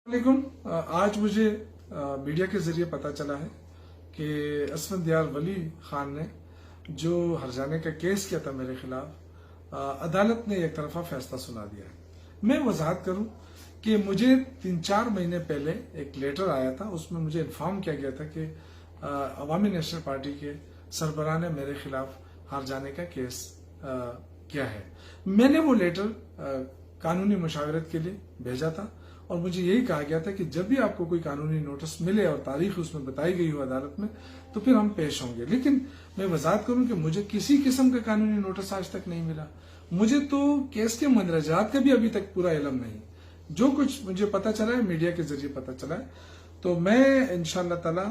वालेकुम। आज मुझे मीडिया के जरिए पता चला है कि असफंदियार वली खान ने जो हर्जाने का केस किया था मेरे खिलाफ, अदालत ने एक तरफा फैसला सुना दिया है। मैं वजाहत करूं कि मुझे 3-4 महीने पहले एक लेटर आया था, उसमें मुझे इन्फॉर्म किया गया था कि अवामी नेशनल पार्टी के सरबराह ने मेरे खिलाफ हर्जाने का केस किया है। मैंने वो लेटर कानूनी मुशावरत के लिए भेजा था और मुझे यही कहा गया था कि जब भी आपको कोई कानूनी नोटिस मिले और तारीख उसमें बताई गई हो अदालत में तो फिर हम पेश होंगे। लेकिन मैं वजाहत करूं कि मुझे किसी किस्म का कानूनी नोटिस आज तक नहीं मिला। मुझे तो केस के मंदरजात का भी अभी तक पूरा इल्म नहीं। जो कुछ मुझे पता चला है मीडिया के जरिए पता चला है, तो मैं इंशाअल्लाह ताला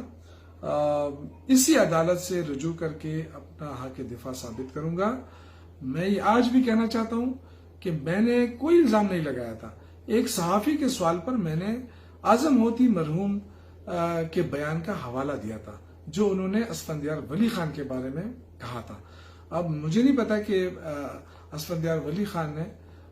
इसी अदालत से रुजू करके अपना हक दिफा साबित करूंगा। मैं आज भी कहना चाहता हूं कि मैंने कोई इल्जाम नहीं लगाया था। एक सहाफी के सवाल पर मैंने आजम होती मरहूम के बयान का हवाला दिया था, जो उन्होंने असफंदियार वली खान के बारे में कहा था। अब मुझे नहीं पता कि असफंदियार वली खान ने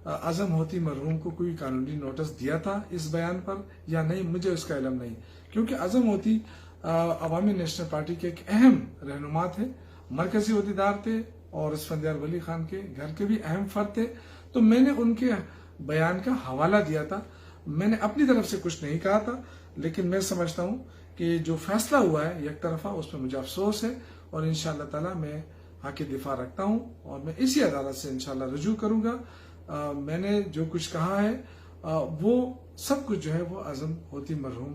आजम होती मरहूम को कोई कानूनी नोटिस दिया था इस बयान पर या नहीं, मुझे उसका इल्म नहीं, क्योंकि आजम होती अवामी नेशनल पार्टी के एक अहम रहनुमा थे, मरकजी अहदेदार थे और असफंदियार वली खान के घर के भी अहम फर्द थे। तो मैंने उनके बयान का हवाला दिया था, मैंने अपनी तरफ से कुछ नहीं कहा था। लेकिन मैं समझता हूं कि जो फैसला हुआ है एक तरफा, उसमें मुझे अफसोस है और इंशाअल्लाह ताला मैं हक दिफा रखता हूं और मैं इसी अदालत से इंशाअल्लाह रुजू करूंगा। मैंने जो कुछ कहा है वो सब कुछ जो है वो आजम होती मरहूम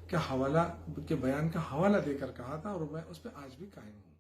के हवाला के बयान का हवाला देकर कहा था और मैं उस पर आज भी कायम हूं।